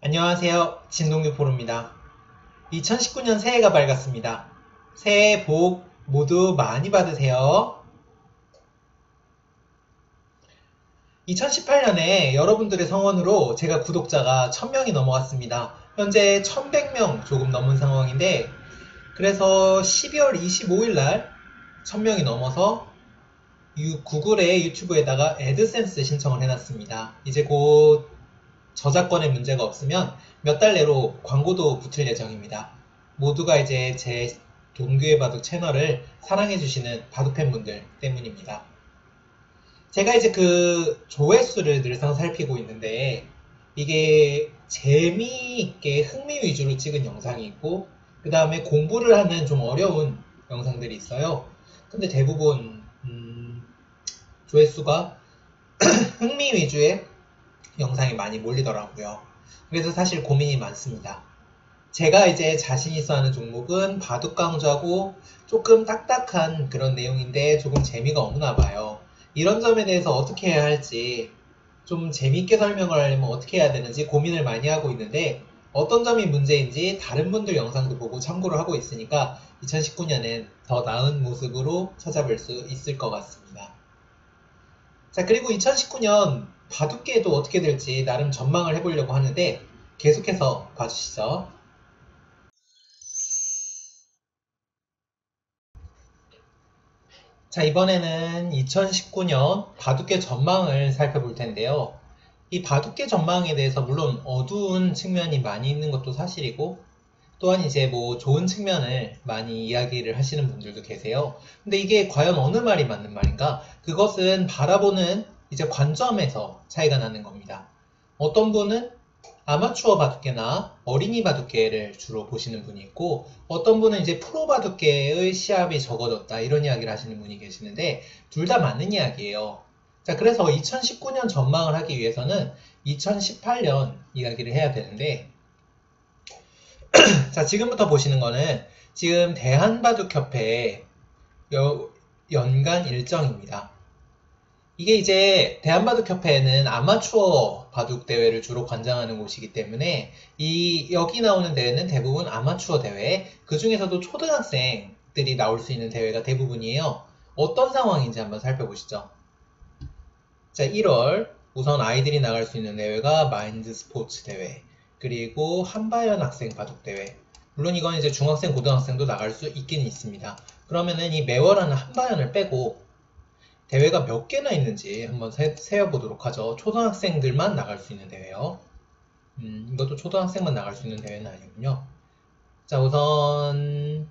안녕하세요. 진동규 프로입니다. 2019년 새해가 밝았습니다. 새해 복 모두 많이 받으세요. 2018년에 여러분들의 성원으로 제가 구독자가 1000명이 넘어갔습니다. 현재 1100명 조금 넘은 상황인데, 그래서 12월 25일 날 1000명이 넘어서 구글의 유튜브에다가 애드센스 신청을 해놨습니다. 이제 곧 저작권의 문제가 없으면 몇 달 내로 광고도 붙을 예정입니다. 모두가 이제 제 동규의 바둑 채널을 사랑해주시는 바둑팬분들 때문입니다. 제가 이제 그 조회수를 늘상 살피고 있는데, 이게 재미있게 흥미 위주로 찍은 영상이 있고, 그 다음에 공부를 하는 좀 어려운 영상들이 있어요. 근데 대부분 조회수가 흥미 위주의 영상이 많이 몰리더라고요. 그래서 사실 고민이 많습니다. 제가 이제 자신 있어 하는 종목은 바둑 강좌고 조금 딱딱한 그런 내용인데 조금 재미가 없나 봐요. 이런 점에 대해서 어떻게 해야 할지, 좀 재미있게 설명을 하려면 어떻게 해야 되는지 고민을 많이 하고 있는데, 어떤 점이 문제인지 다른 분들 영상도 보고 참고를 하고 있으니까 2019년엔 더 나은 모습으로 찾아뵐 수 있을 것 같습니다. 자, 그리고 2019년 바둑계도 어떻게 될지 나름 전망을 해보려고 하는데, 계속해서 봐주시죠. 자, 이번에는 2019년 바둑계 전망을 살펴볼 텐데요. 이 바둑계 전망에 대해서 물론 어두운 측면이 많이 있는 것도 사실이고, 또한 이제 뭐 좋은 측면을 많이 이야기를 하시는 분들도 계세요. 근데 이게 과연 어느 말이 맞는 말인가? 그것은 바라보는 이제 관점에서 차이가 나는 겁니다. 어떤 분은 아마추어 바둑계나 어린이 바둑계를 주로 보시는 분이 있고, 어떤 분은 이제 프로 바둑계의 시합이 적어졌다 이런 이야기를 하시는 분이 계시는데, 둘 다 맞는 이야기예요. 자, 그래서 2019년 전망을 하기 위해서는 2018년 이야기를 해야 되는데, 자, 지금부터 보시는 거는 지금 대한바둑협회의 연간 일정입니다. 이게 이제 대한바둑협회는 아마추어 바둑 대회를 주로 관장하는 곳이기 때문에 여기 나오는 대회는 대부분 아마추어 대회, 그 중에서도 초등학생들이 나올 수 있는 대회가 대부분이에요. 어떤 상황인지 한번 살펴보시죠. 자, 1월 우선 아이들이 나갈 수 있는 대회가 마인드 스포츠 대회, 그리고 한바연 학생 바둑 대회. 물론 이건 이제 중학생, 고등학생도 나갈 수 있긴 있습니다. 그러면은 이 매월하는 한바연을 빼고 대회가 몇 개나 있는지 한번 세어보도록 하죠. 초등학생들만 나갈 수 있는 대회요. 이것도 초등학생만 나갈 수 있는 대회는 아니군요. 자, 우선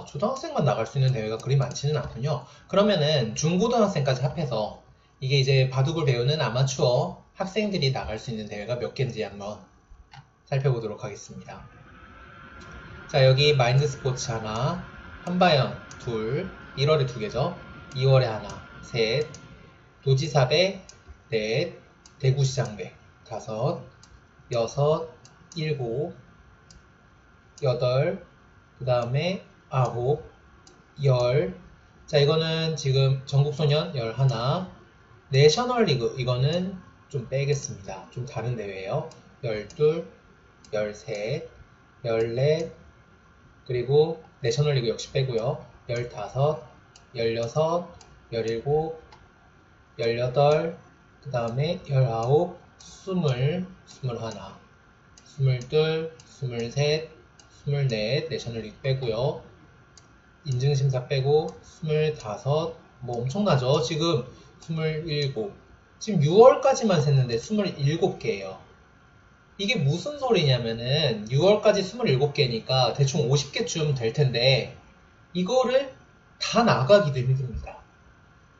초등학생만 나갈 수 있는 대회가 그리 많지는 않군요. 그러면은 중고등학생까지 합해서 이게 이제 바둑을 배우는 아마추어 학생들이 나갈 수 있는 대회가 몇 개인지 한번 살펴보도록 하겠습니다. 자, 여기 마인드 스포츠 하나, 한바연 둘, 1월에 2개죠. 2월에 하나, 셋, 도지사배 넷, 대구시장배 5, 6, 7, 8, 그 다음에 9, 10. 자, 이거는 지금 전국소년 11, 내셔널리그 이거는 좀 빼겠습니다. 좀 다른 대회예요. 12, 13, 14, 그리고 내셔널리그 역시 빼고요. 15, 16, 17, 18, 그 다음에 19, 20, 21, 22, 23, 24, 내셔널리그 빼고요. 인증심사 빼고 25, 뭐 엄청나죠? 지금 27, 지금 6월까지만 샜는데 27개예요. 이게 무슨 소리냐면은 6월까지 27개니까 대충 50개쯤 될 텐데, 이거를 다 나가기도 힘듭니다.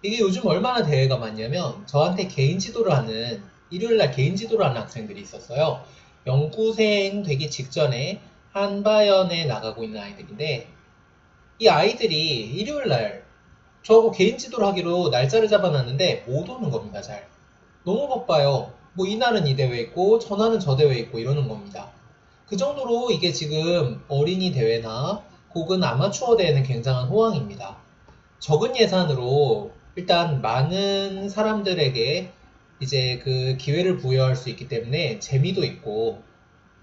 이게 요즘 얼마나 대회가 많냐면, 저한테 개인 지도를 하는, 일요일날 개인 지도를 하는 학생들이 있었어요. 연구생 되기 직전에 한바연에 나가고 있는 아이들인데, 이 아이들이 일요일날 저하고 개인 지도를 하기로 날짜를 잡아놨는데 못 오는 겁니다. 잘 너무 바빠요. 뭐 이날은 이 대회 있고 저날은 저 대회 있고 이러는 겁니다. 그 정도로 이게 지금 어린이 대회나 혹은 아마추어 대회는 굉장한 호황입니다. 적은 예산으로 일단 많은 사람들에게 이제 그 기회를 부여할 수 있기 때문에 재미도 있고,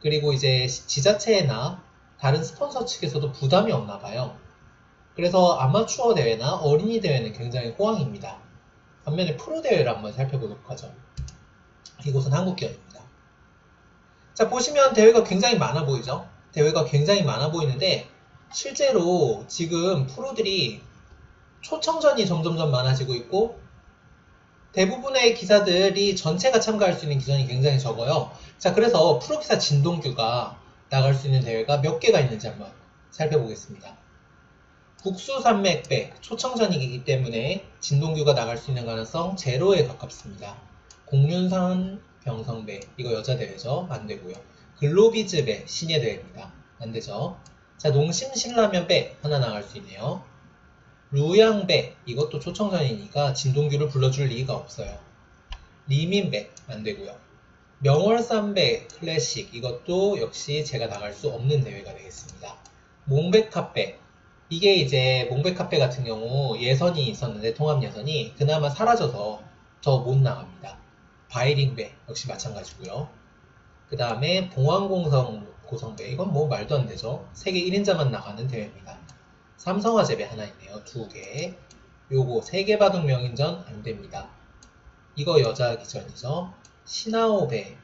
그리고 이제 지자체나 다른 스폰서 측에서도 부담이 없나 봐요. 그래서 아마추어 대회나 어린이 대회는 굉장히 호황입니다. 반면에 프로 대회를 한번 살펴보도록 하죠. 이곳은 한국기원입니다. 자, 보시면 대회가 굉장히 많아 보이죠? 대회가 굉장히 많아 보이는데 실제로 지금 프로들이 초청전이 점점점 많아지고 있고 대부분의 기사들이 전체가 참가할 수 있는 기전이 굉장히 적어요. 자, 그래서 프로기사 진동규가 나갈 수 있는 대회가 몇 개가 있는지 한번 살펴보겠습니다. 국수산맥배 초청전이기 때문에 진동규가 나갈 수 있는 가능성 제로에 가깝습니다. 공륜산 병성배 이거 여자 대회죠. 안 되고요. 글로비즈배 신예 대회입니다. 안 되죠. 자, 농심신라면배 하나 나갈 수 있네요. 루양배 이것도 초청전이니까 진동규를 불러줄 리가 없어요. 리민배 안 되고요. 명월산배 클래식 이것도 역시 제가 나갈 수 없는 대회가 되겠습니다. 몽백카페 이게 이제 몽백카페 같은 경우 예선이 있었는데 통합 예선이 그나마 사라져서 더 못 나갑니다. 바이링배 역시 마찬가지고요. 그 다음에 봉황고성배 이건 뭐 말도 안 되죠. 세계 1인자만 나가는 대회입니다. 삼성화재배 하나 있네요. 2개. 요거 세계바둑 명인전 안 됩니다. 이거 여자 기전이죠. 시나오배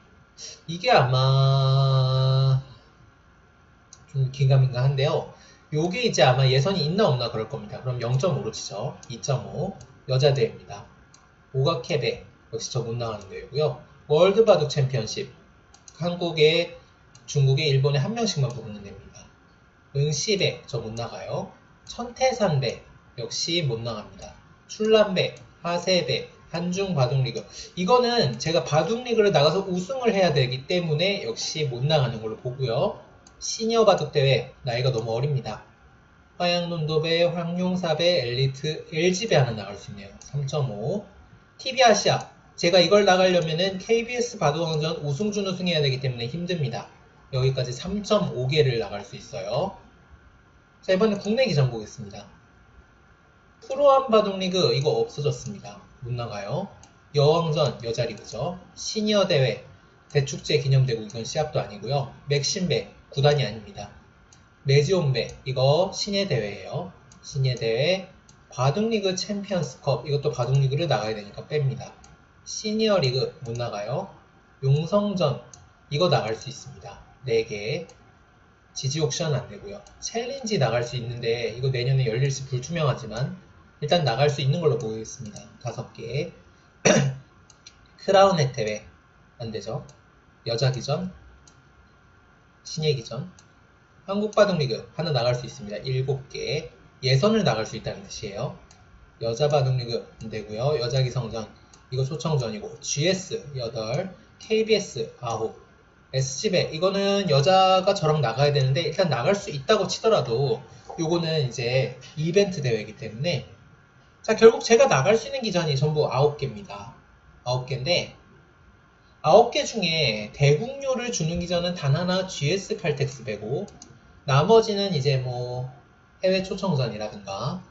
이게 아마 좀 긴가민가한데요. 요게 이제 아마 예선이 있나 없나 그럴 겁니다. 그럼 0.5로 치죠. 2.5 여자 대회입니다. 오가케배 역시 저 못 나가는 대회고요. 월드바둑 챔피언십 한국에 중국에 일본에 한 명씩만 부르는 대회입니다. 은시배 저 못 나가요. 천태산배 역시 못 나갑니다. 출란배, 하세배, 한중 바둑리그 이거는 제가 바둑리그를 나가서 우승을 해야 되기 때문에 역시 못 나가는 걸로 보고요. 시니어 바둑대회 나이가 너무 어립니다. 화양론도배, 황룡사배, 엘리트, LG배 하나 나갈 수 있네요. 3.5 TV아시아 제가 이걸 나가려면은 KBS 바둑왕전 우승 준우승 해야 되기 때문에 힘듭니다. 여기까지 3.5개를 나갈 수 있어요. 자, 이번엔 국내 기전 보겠습니다. 프로암 바둑리그 이거 없어졌습니다. 못 나가요. 여왕전 여자리그죠. 시니어 대회 대축제 기념되고 이건 시합도 아니고요. 맥신배 구단이 아닙니다. 메지온배 이거 신예 대회예요. 신예 대회 바둑리그 챔피언스컵 이것도 바둑리그를 나가야 되니까 뺍니다. 시니어 리그 못 나가요. 용성전 이거 나갈 수 있습니다. 4개 지지옥션 안 되고요. 챌린지 나갈 수 있는데 이거 내년에 열릴지 불투명하지만 일단 나갈 수 있는 걸로 보이겠습니다. 5개 크라운햇 대회 안 되죠. 여자 기전 신예 기전 한국바둑리그 하나 나갈 수 있습니다. 7개 예선을 나갈 수 있다는 뜻이에요. 여자 바둑리그 안 되고요. 여자 기성전 이거 초청전이고 GS 8 KBS 9 SG배 이거는 여자가 저랑 나가야 되는데 일단 나갈 수 있다고 치더라도 요거는 이제 이벤트 대회이기 때문에 자 결국 제가 나갈 수 있는 기전이 전부 9개입니다. 9개인데 9개 중에 대국료를 주는 기전은 단 하나 GS 칼텍스 배고 나머지는 이제 뭐 해외 초청전이라든가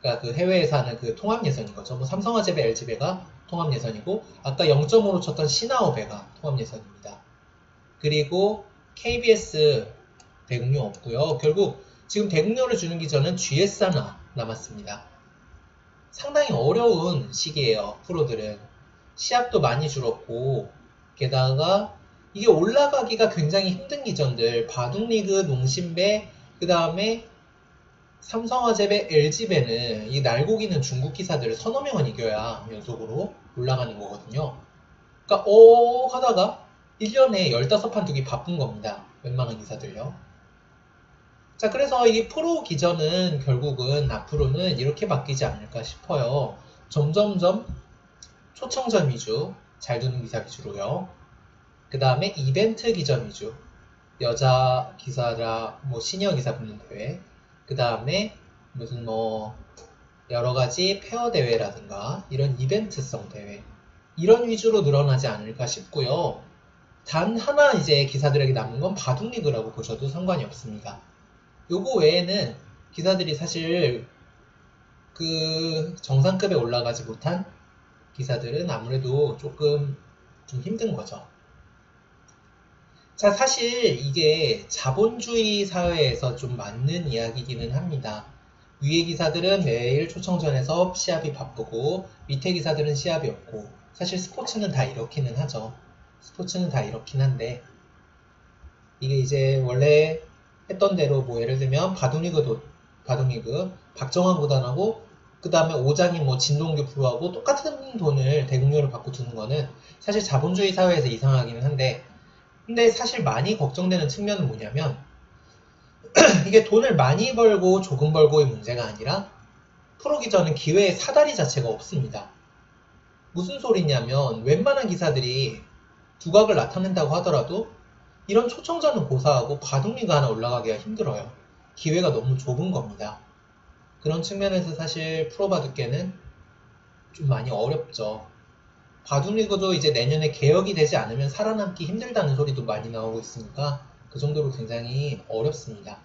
그러니까 그 해외에서 하는 그 통합 예선인 거죠. 뭐 삼성화재배 LG배가 통합 예선이고 아까 0.5로 쳤던 시나오배가 통합 예선입니다. 그리고 KBS 대국료 없고요. 결국 지금 대국료를 주는 기전은 GS 하나 남았습니다. 상당히 어려운 시기예요. 프로들은 시합도 많이 줄었고 게다가 이게 올라가기가 굉장히 힘든 기전들 바둑리그, 농심배 그 다음에 삼성화재배, LG배는 이 날고기는 중국 기사들을 서너 명은 이겨야 연속으로 올라가는 거거든요. 그러니까 하다가 1년에 15판 두기 바쁜 겁니다. 웬만한 기사들요. 자, 그래서 이 프로 기전은 결국은 앞으로는 이렇게 바뀌지 않을까 싶어요. 점점점 초청전 위주, 잘 두는 기사 위주로요. 그 다음에 이벤트 기전 위주, 여자 기사라 뭐 시니어 기사 붙는 대회, 그 다음에 무슨 뭐 여러가지 페어 대회라든가 이런 이벤트성 대회 이런 위주로 늘어나지 않을까 싶고요. 단 하나 이제 기사들에게 남은 건 바둑리그라고 보셔도 상관이 없습니다. 요거 외에는 기사들이 사실 그 정상급에 올라가지 못한 기사들은 아무래도 조금 좀 힘든 거죠. 자, 사실 이게 자본주의 사회에서 좀 맞는 이야기이기는 합니다. 위에 기사들은 매일 초청전에서 시합이 바쁘고 밑에 기사들은 시합이 없고, 사실 스포츠는 다 이렇기는 하죠. 스포츠는 다 이렇긴 한데, 이게 이제 원래 했던 대로 뭐 예를 들면 바둑리그 박정환 구단하고 그 다음에 오장인 뭐 진동규 프로하고 똑같은 돈을 대국료를 받고 두는 거는 사실 자본주의 사회에서 이상하기는 한데, 근데 사실 많이 걱정되는 측면은 뭐냐면 이게 돈을 많이 벌고 조금 벌고의 문제가 아니라 프로기전은 기회의 사다리 자체가 없습니다. 무슨 소리냐면 웬만한 기사들이 두각을 나타낸다고 하더라도 이런 초청전은 고사하고 바둑리그 하나 올라가기가 힘들어요. 기회가 너무 좁은 겁니다. 그런 측면에서 사실 프로바둑계는 좀 많이 어렵죠. 바둑리그도 이제 내년에 개혁이 되지 않으면 살아남기 힘들다는 소리도 많이 나오고 있으니까 그 정도로 굉장히 어렵습니다.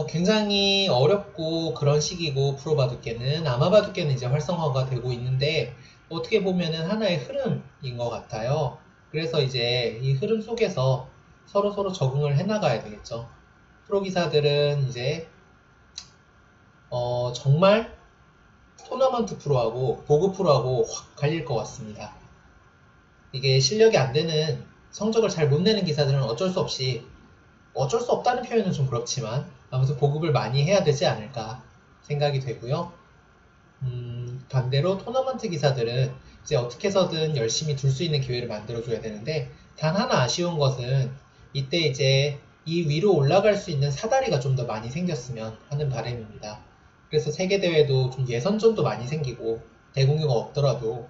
굉장히 어렵고 그런 시기고 프로바둑계는 아마바둑계는 이제 활성화가 되고 있는데 어떻게 보면은 하나의 흐름인 것 같아요. 그래서 이제 이 흐름 속에서 서로 적응을 해나가야 되겠죠. 프로기사들은 이제 정말 토너먼트 프로하고 보급 프로하고 확 갈릴 것 같습니다. 이게 실력이 안 되는 성적을 잘 못 내는 기사들은 어쩔 수 없다는 표현은 좀 그렇지만 아무튼 보급을 많이 해야 되지 않을까 생각이 되고요. 반대로 토너먼트 기사들은 이제 어떻게 해서든 열심히 둘 수 있는 기회를 만들어줘야 되는데 단 하나 아쉬운 것은 이때 이제 이 위로 올라갈 수 있는 사다리가 좀 더 많이 생겼으면 하는 바람입니다. 그래서 세계대회도 좀 예선전도 많이 생기고 대국료가 없더라도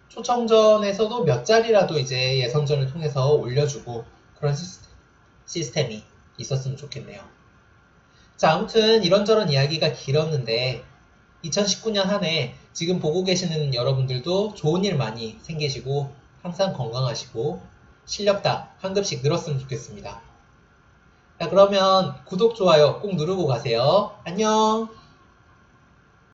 초청전에서도 몇 자리라도 이제 예선전을 통해서 올려주고 그런 시스템이 있었으면 좋겠네요. 자, 아무튼 이런저런 이야기가 길었는데 2019년 한 해 지금 보고 계시는 여러분들도 좋은 일 많이 생기시고 항상 건강하시고 실력다 한 급씩 늘었으면 좋겠습니다. 자, 그러면 구독, 좋아요 꼭 누르고 가세요. 안녕!